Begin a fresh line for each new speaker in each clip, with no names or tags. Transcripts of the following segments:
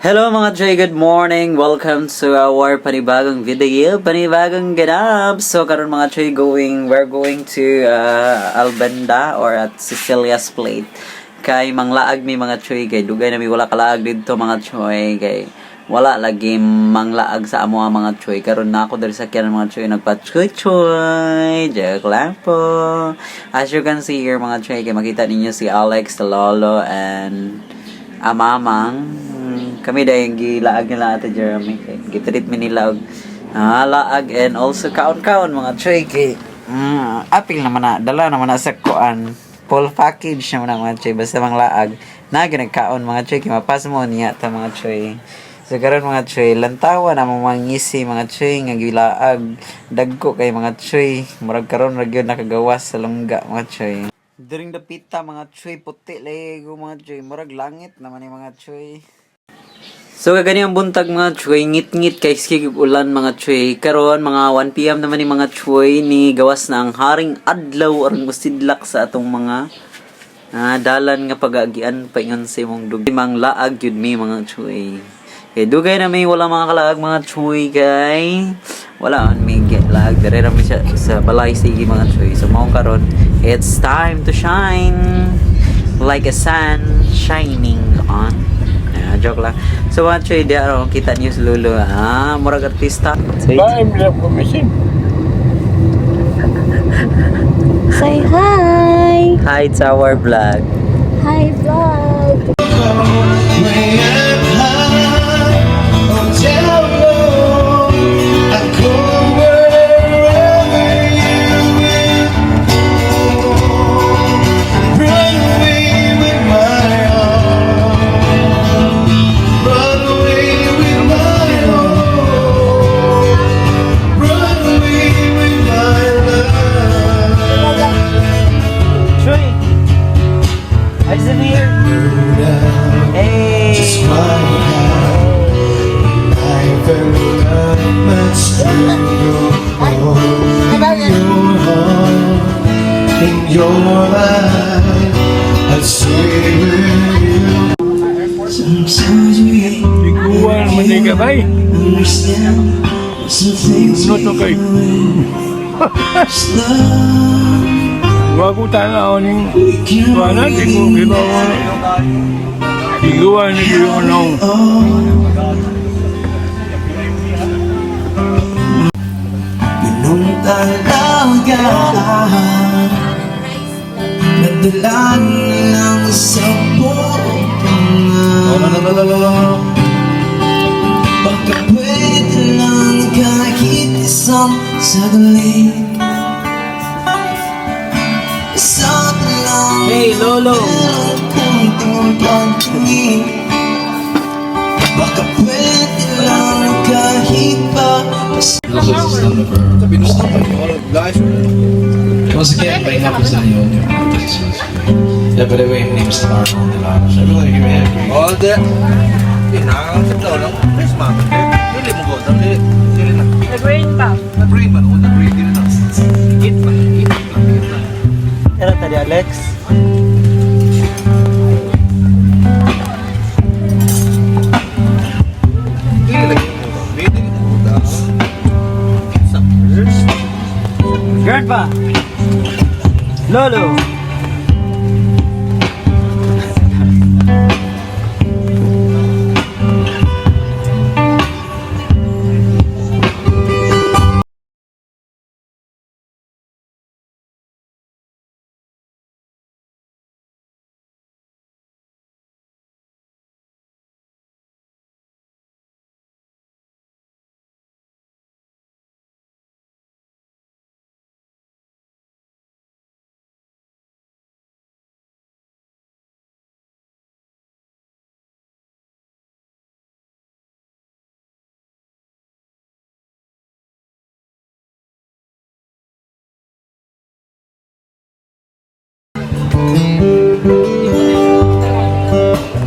Hello mga Joy, good morning! Welcome to our panibagong video, panibagong ganap! So karon mga Joy, we're going to Albenda or at Cecilia's Plate. Kay manglaag mi mga Joy, kay dugay na mi wala kalaag dito mga Joy, kay wala lagi manglaag sa amo mga Joy. Karon na ako diri sa kyan mga Joy, nagpa-choy-choy! Joke lang po! As you can see here mga Joy, kay makita ninyo si Alex, the Lolo, and Amamang. Kami dahil gilaag nila ate Jeremy. Gitreat mi nila og laag and also kaon-kaon mga Choy kay apil naman na dala naman na sa kuan full package naman na mga Choy basta mang laag na ginagkaon mga Choy kay mapas mo niya ta mga Choy. So karon mga Choy lantawa na mamangisi mga Choy nga gilaag dagko kay mga Choy murag karon ra gyud nakagawas sa lungga mga Choy. During the pita mga Choy puti lego mga Choy murag langit naman ni mga Choy. So kagani ang buntag mga Choy, ngit-ngit kay skig ulan mga Choy. Karon mga 1 PM naman ni mga Choy ni gawas na ang haring adlaw aron musidlak sa atong mga dalan nga pagagian pa ingon sa imong dugay mang laag gyud mi mga Choy. Kay dugay na may wala mga kalaag mga Choy kay wala man may laag dire ra mi siya sa balay sige mga Choy. So mao karon it's time to shine like a sun shining on. Joke lang. So mga Choy, di araw kita niyo si Lolo. Murag artista.
Baim lang kumisin.
Say hi!
Hi, it's our vlog.
Hi, vlog!
Your life, I stay with you. Sometimes we ain't
Iguan man ni kabay.
understand some things we
Noto kay.
love.
Wago tanaw ning
We can't
wala di ko gibawa. Iguan ni ko nong.
Ganun talaga. Nagdalan lang sa pagpangarap. Baka pwede lang kahit isang saglit. Isang lang
Hey, Lolo!
kunting pagtingin. Baka pwede lang kahit pa.
Once again, may represent you on your business. Yeah, by the way, my name is Tamar from the Laos. I really give me a
All the inang sa tao Chris man. Dili mo go dali na.
The green pa.
Na green man, na green din na. Eat man, eat man.
Era tadi Alex.
Dili lagi mo. Dili mo da. Suckers.
Grandpa! Lolo!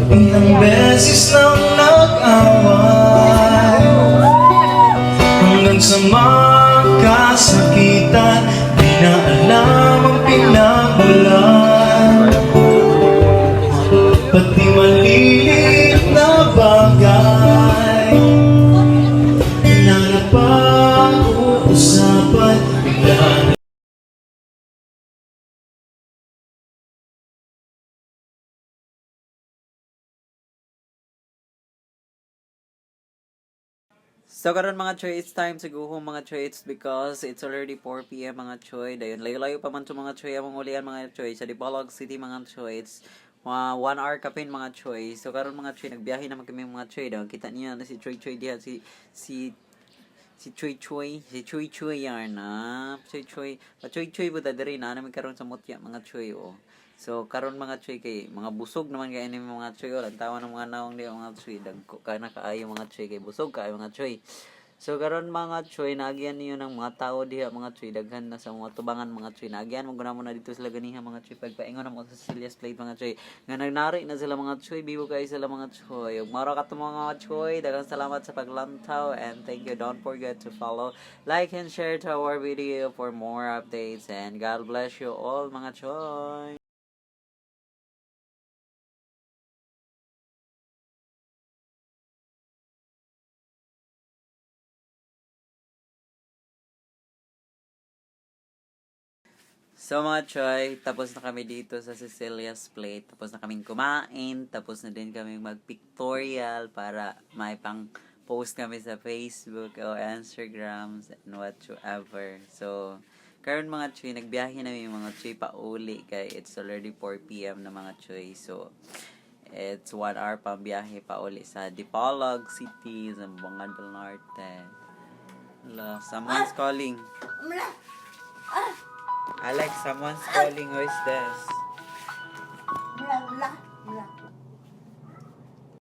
Ilang beses nang nag-away hanggang sa magkasakitan. Di na alam ang pinagmulan, pati maliliit na bagay
So karon mga choy, it's time to go home mga choy. It's because it's already 4 p.m. mga choy. Dayon layo-layo pa man to mga choy among ulian mga choy sa Dipolog City mga choy. It's 1 hour kapin mga choy. So karon mga choy, nagbiyahe naman kami mga choy. Daw kita niya na si Choy Choy diha si Choy Choy yan na. Choy Choy buta diri na namin karon sa mutya mga choy oh. So karon mga choy kay mga busog naman kay ini mga choy oh. Lantawan ng mga naong di mga choy dagko kana kaayo mga choy kay busog kaayo mga choy. So karon mga choy naagyan niyo ng mga tao diha mga choy daghan na sa mga tubangan mga choy. Naagyan mo guna mo na dito sila ganiha mga choy pagpaingon na mo sa Cecilia's Plate mga choy. Nga nagnari na sila mga choy, bibo kayo sila mga choy. Ug maro ka mga choy, daghang salamat sa paglantaw and thank you. Don't forget to follow, like and share to our video for more updates and God bless you all mga choy. So mga choy, tapos na kami dito sa Cecilia's Plate. Tapos na kaming kumain. Tapos na din kami mag-pictorial para may pang post kami sa Facebook o Instagram and whatsoever. So, karon mga choy, nagbiyahe na yung mga choy pauli kay it's already 4 p.m. na mga choy. So, it's 1 hour pang biyahe pauli sa Dipolog City, Zamboanga del Norte. Hello, someone's calling. Alex, someone's calling. Who is this?